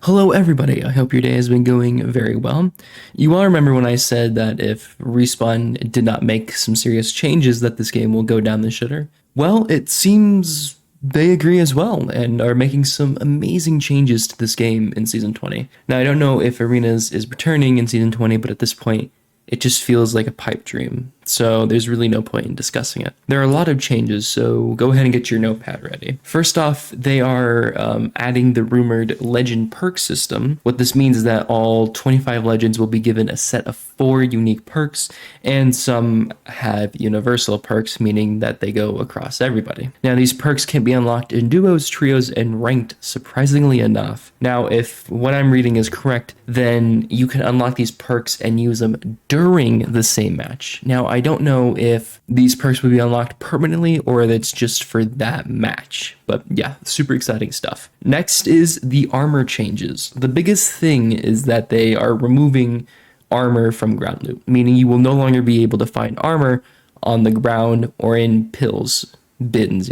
Hello everybody, I hope your day has been going very well. You all remember when I said that if Respawn did not make some serious changes that this game will go down the shitter? Well, it seems they agree as well and are making some amazing changes to this game in Season 20. Now I don't know if Arenas is returning in Season 20, but at this point it just feels like a pipe dream, so there's really no point in discussing it. There are a lot of changes, so go ahead and get your notepad ready. First off, they are adding the rumored legend perk system. What this means is that all 25 legends will be given a set of 4 unique perks, and some have universal perks, meaning that they go across everybody. Now, these perks can be unlocked in duos, trios, and ranked, surprisingly enough. Now, if what I'm reading is correct, then you can unlock these perks and use them during the same match. Now, I don't know if these perks will be unlocked permanently or if it's just for that match, but yeah, super exciting stuff. Next is the armor changes. The biggest thing is that they are removing armor from ground loot, meaning you will no longer be able to find armor on the ground or in bins,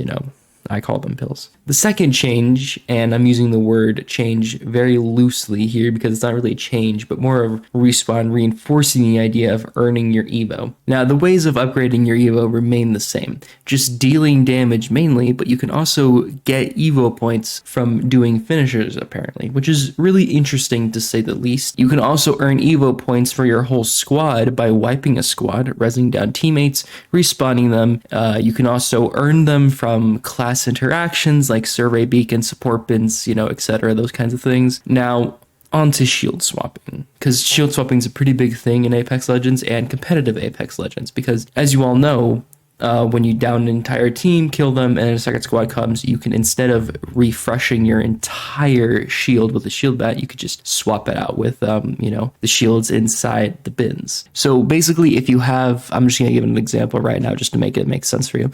I call them pills. The second change, and I'm using the word change very loosely here because it's not really a change, but more of Respawn reinforcing the idea of earning your Evo. Now, the ways of upgrading your Evo remain the same, just dealing damage mainly, but you can also get Evo points from doing finishers, apparently, which is really interesting to say the least. You can also earn Evo points for your whole squad by wiping a squad, rezzing down teammates, respawning them. You can also earn them from class interactions like survey beacons, support bins, etc., those kinds of things. Now, on to shield swapping, because shield swapping is a pretty big thing in Apex Legends and competitive Apex Legends, because as you all know, when you down an entire team, kill them, and a second squad comes, you can, instead of refreshing your entire shield with a shield bat, you could just swap it out with, the shields inside the bins. So basically, if you have, I'm just going to give an example right now just to make it make sense for you.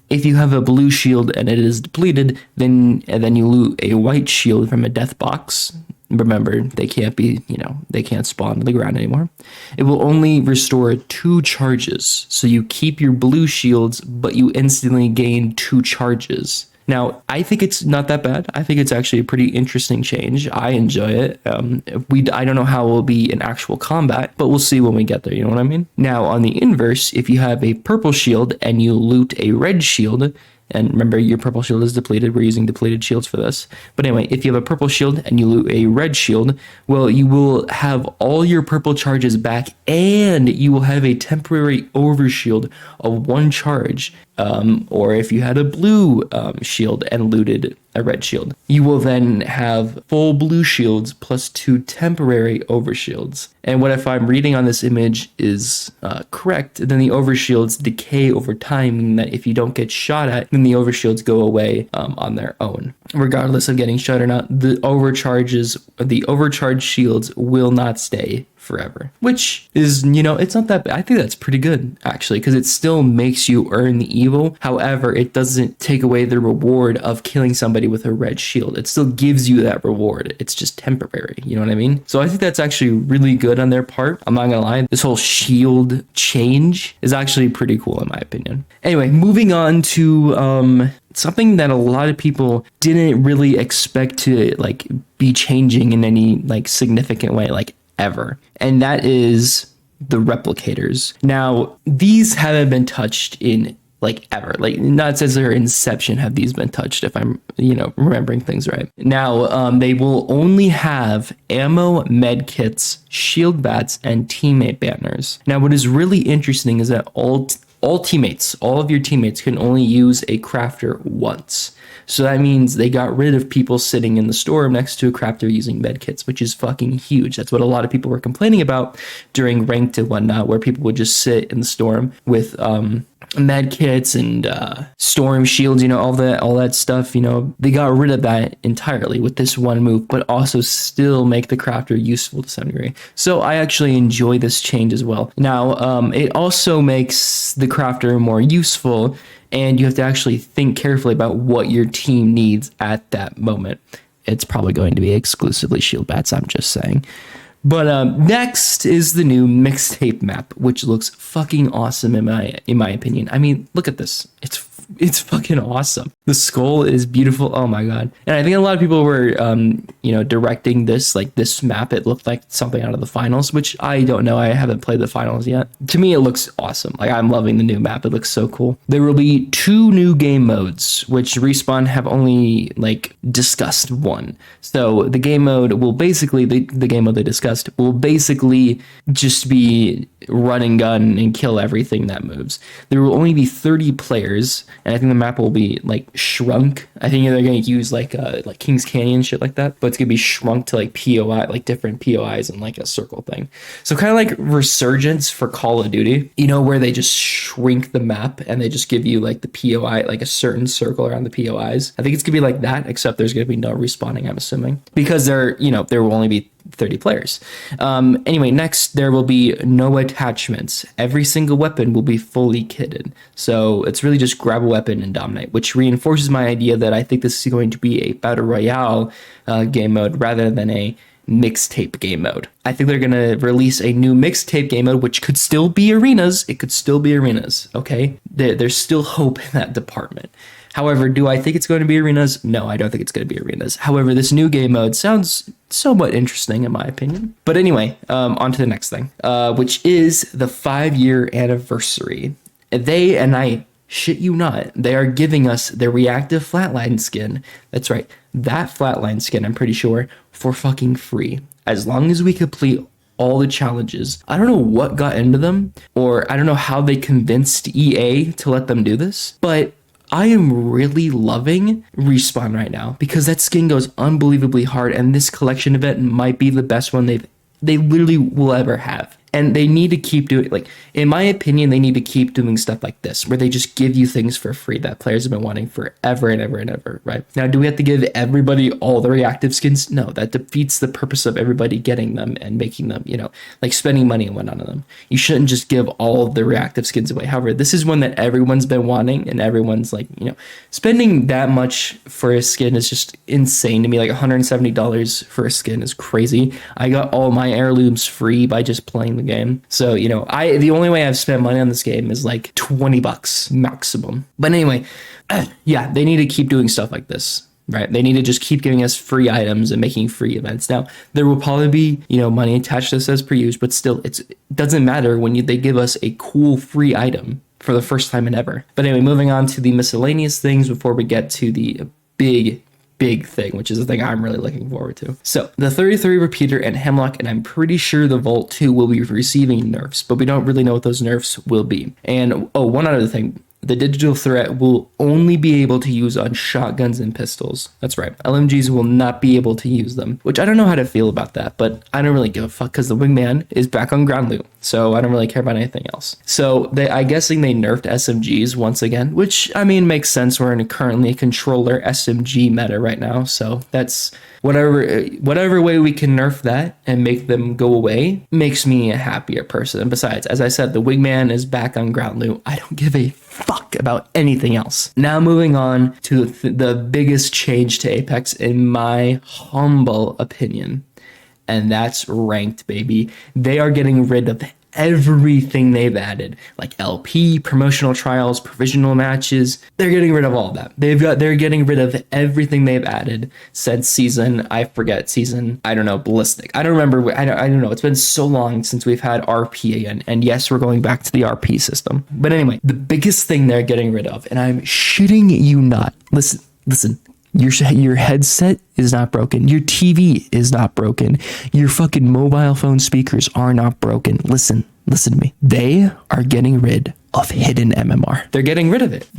If you have a blue shield and it is depleted, then you loot a white shield from a death box. Remember, they can't be, they can't spawn on the ground anymore. It will only restore 2 charges. So you keep your blue shields, but you instantly gain 2 charges. Now, I think it's not that bad. I think it's actually a pretty interesting change. I enjoy it. I don't know how it will be in actual combat, but we'll see when we get there, you know what I mean? Now, on the inverse, if you have a purple shield and you loot a red shield, and remember, your purple shield is depleted. We're using depleted shields for this. But anyway, if you have a purple shield and you loot a red shield, well, you will have all your purple charges back, and you will have a temporary overshield of 1 charge. Or if you had a blue shield and looted a red shield, you will then have full blue shields plus 2 temporary overshields. And what if I'm reading on this image is correct, then the overshields decay over time, meaning that if you don't get shot at, then the overshields go away on their own. Regardless of getting shot or not, the overcharged shields will not stay forever, which is, it's not that bad. I think that's pretty good, actually, because it still makes you earn the Evo. However, it doesn't take away the reward of killing somebody with a red shield. It still gives you that reward. It's just temporary, you know what I mean? So I think that's actually really good on their part. I'm not gonna lie, this whole shield change is actually pretty cool in my opinion. Anyway, moving on to something that a lot of people didn't really expect to be changing in any significant way, ever, and that is the replicators. Now, these haven't been touched in ever, not since their inception have these been touched, if I'm remembering things right. Now, they will only have ammo, med kits, shield bats, and teammate banners. Now, what is really interesting is that all of your teammates can only use a crafter once. So that means they got rid of people sitting in the storm next to a crafter using medkits, which is fucking huge. That's what a lot of people were complaining about during ranked and whatnot, where people would just sit in the storm with medkits and storm shields, all that stuff. They got rid of that entirely with this one move, but also still make the crafter useful to some degree. So I actually enjoy this change as well. Now, it also makes the crafter more useful, and you have to actually think carefully about what your team needs at that moment. It's probably going to be exclusively shield bats, I'm just saying. But next is the new mixtape map, which looks fucking awesome in my opinion. I mean, look at this. It's it's fucking awesome. The skull is beautiful. Oh my god. And I think a lot of people were directing this map. It looked like something out of the finals, which I don't know. I haven't played the finals yet. To me, it looks awesome. Like, I'm loving the new map. It looks so cool. There will be 2 new game modes, which Respawn have only discussed one. So the game mode will basically, the game mode they discussed will basically just be run and gun and kill everything that moves. There will only be 30 players, and I think the map will be shrunk. I think they're going to use like King's Canyon shit like that, but it's going to be shrunk to POI, different POIs and a circle thing. So kind of like Resurgence for Call of Duty, where they just shrink the map and they just give you the POI, a certain circle around the POIs. I think it's going to be like that, except there's going to be no respawning, I'm assuming, because there will only be 30 players. Anyway, next, there will be no attachments. Every single weapon will be fully kitted. So it's really just grab a weapon and dominate, which reinforces my idea that I think this is going to be a battle royale game mode rather than a mixtape game mode. I think they're going to release a new mixtape game mode, which could still be arenas. It could still be arenas, okay? There's still hope in that department. However, do I think it's going to be arenas? No, I don't think it's going to be arenas. However, this new game mode sounds somewhat interesting in my opinion. But anyway, on to the next thing, which is the 5-year anniversary. They, and I shit you not, they are giving us the reactive flatline skin. That's right, that flatline skin, I'm pretty sure, for fucking free. As long as we complete all the challenges. I don't know what got into them, or I don't know how they convinced EA to let them do this, but I am really loving Respawn right now because that skin goes unbelievably hard, and this collection event might be the best one they literally will ever have. And they need to keep doing, in my opinion, they need to keep doing stuff like this, where they just give you things for free that players have been wanting forever and ever and ever, right? Now, do we have to give everybody all the reactive skins? No, that defeats the purpose of everybody getting them and making them, spending money and whatnot on them. You shouldn't just give all of the reactive skins away. However, this is one that everyone's been wanting, and everyone's spending that much for a skin is just insane to me. $170 for a skin is crazy. I got all my heirlooms free by just playing the game. So, the only way I've spent money on this game is $20 maximum. But anyway, yeah, they need to keep doing stuff like this, right? They need to just keep giving us free items and making free events. Now, there will probably be, money attached to this as per usual, but still, it doesn't matter when they give us a cool free item for the first time in ever. But anyway, moving on to the miscellaneous things before we get to the big thing, which is the thing I'm really looking forward to. So the 33 repeater and Hemlock, and I'm pretty sure the Vault 2 will be receiving nerfs, but we don't really know what those nerfs will be. And one other thing, the digital threat will only be able to use on shotguns and pistols. That's right. LMGs will not be able to use them, which I don't know how to feel about that, but I don't really give a fuck because the Wingman is back on ground loot, so I don't really care about anything else. So I'm guessing they nerfed SMGs once again, which makes sense. We're in currently a controller SMG meta right now, so that's whatever way we can nerf that and make them go away makes me a happier person. And besides, as I said, the Wingman is back on ground loot. I don't give a fuck about anything else. Now moving on to the biggest change to Apex in my humble opinion, and that's ranked, baby. They are getting rid of everything they've added, like LP, promotional trials, provisional matches. They're getting rid of all of that. They're getting rid of everything they've added since season, I don't know, Ballistic. I don't remember. I don't know. It's been so long since we've had RP again. And yes, we're going back to the RP system. But anyway, the biggest thing they're getting rid of, and I'm shitting you not. Listen. Your headset is not broken. Your TV is not broken. Your fucking mobile phone speakers are not broken. Listen to me. They are getting rid of hidden MMR. They're getting rid of it.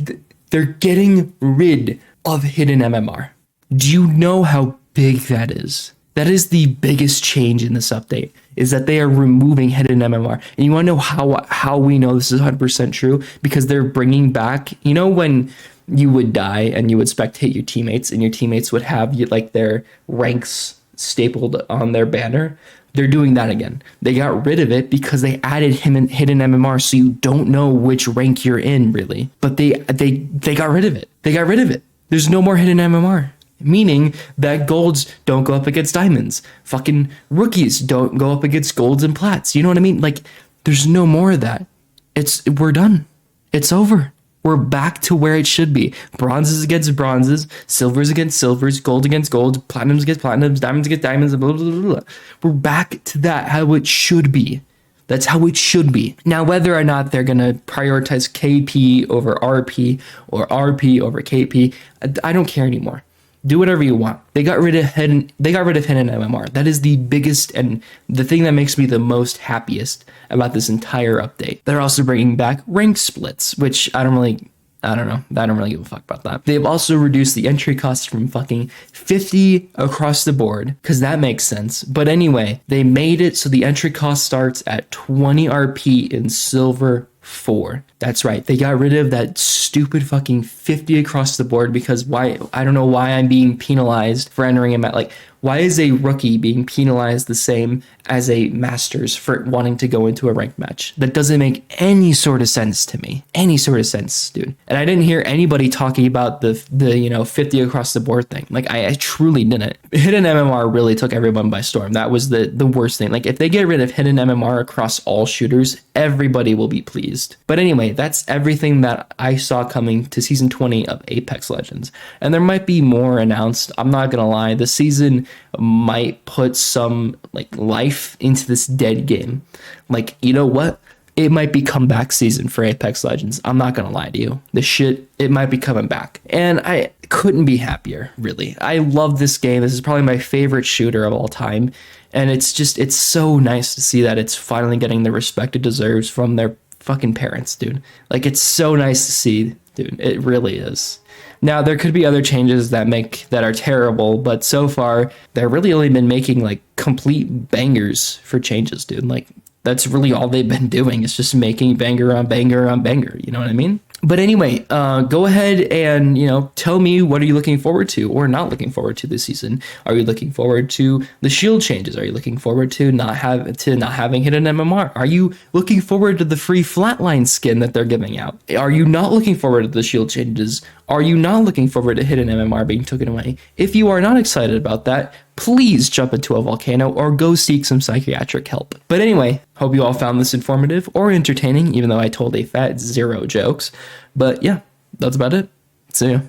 They're getting rid of hidden MMR. Do you know how big that is? That is the biggest change in this update, is that they are removing hidden MMR. And you want to know how we know this is 100% true? Because they're bringing back, when you would die and you would spectate your teammates, and your teammates would have their ranks stapled on their banner. They're doing that again. They got rid of it because they added hidden MMR, so you don't know which rank you're in, really. But they got rid of it. They got rid of it. There's no more hidden MMR. Meaning that golds don't go up against diamonds. Fucking rookies don't go up against golds and plats. You know what I mean? There's no more of that. We're done. It's over. We're back to where it should be. Bronzes against bronzes, silvers against silvers, gold against gold, platinums against platinums, diamonds against diamonds, blah, blah, blah, blah. We're back to that, how it should be. That's how it should be. Now, whether or not they're going to prioritize KP over RP or RP over KP, I don't care anymore. Do whatever you want. They got rid of hidden MMR. That is the biggest and the thing that makes me the most happiest about this entire update. They're also bringing back rank splits, which I don't really give a fuck about that. They've also reduced the entry cost from fucking 50 across the board, because that makes sense. But anyway, they made it so the entry cost starts at 20 RP in silver 4. That's right. They got rid of that stupid fucking 50 across the board, because why? I don't know why I'm being penalized for entering a like, why is a rookie being penalized the same as a masters for wanting to go into a ranked match? That doesn't make any sort of sense to me. Any sort of sense, dude. And I didn't hear anybody talking about the 50 across the board thing. Like, I truly didn't. Hidden MMR really took everyone by storm. That was the worst thing. Like, if they get rid of hidden MMR across all shooters, everybody will be pleased. But anyway, that's everything that I saw coming to season 20 of Apex Legends. And there might be more announced. I'm not gonna lie. The season might put some like life into this dead game. Like, you know what? It might be comeback season for Apex Legends. I'm not gonna lie to you. It might be coming back. And I couldn't be happier, really. I love this game. This is probably my favorite shooter of all time. And it's so nice to see that it's finally getting the respect it deserves from their fucking parents, dude. Like, it's so nice to see, dude. It really is. Now, there could be other changes that are terrible, but so far, they've really only been making like complete bangers for changes, dude. Like, that's really all they've been doing. It's just making banger on banger on banger. You know what I mean? But anyway, go ahead and, tell me, what are you looking forward to or not looking forward to this season? Are you looking forward to the shield changes? Are you looking forward to not having hidden MMR? Are you looking forward to the free flatline skin that they're giving out? Are you not looking forward to the shield changes? Are you not looking forward to hidden MMR being taken away? If you are not excited about that, please jump into a volcano or go seek some psychiatric help. But anyway, hope you all found this informative or entertaining, even though I told a fat 0 jokes. But yeah, that's about it. See ya.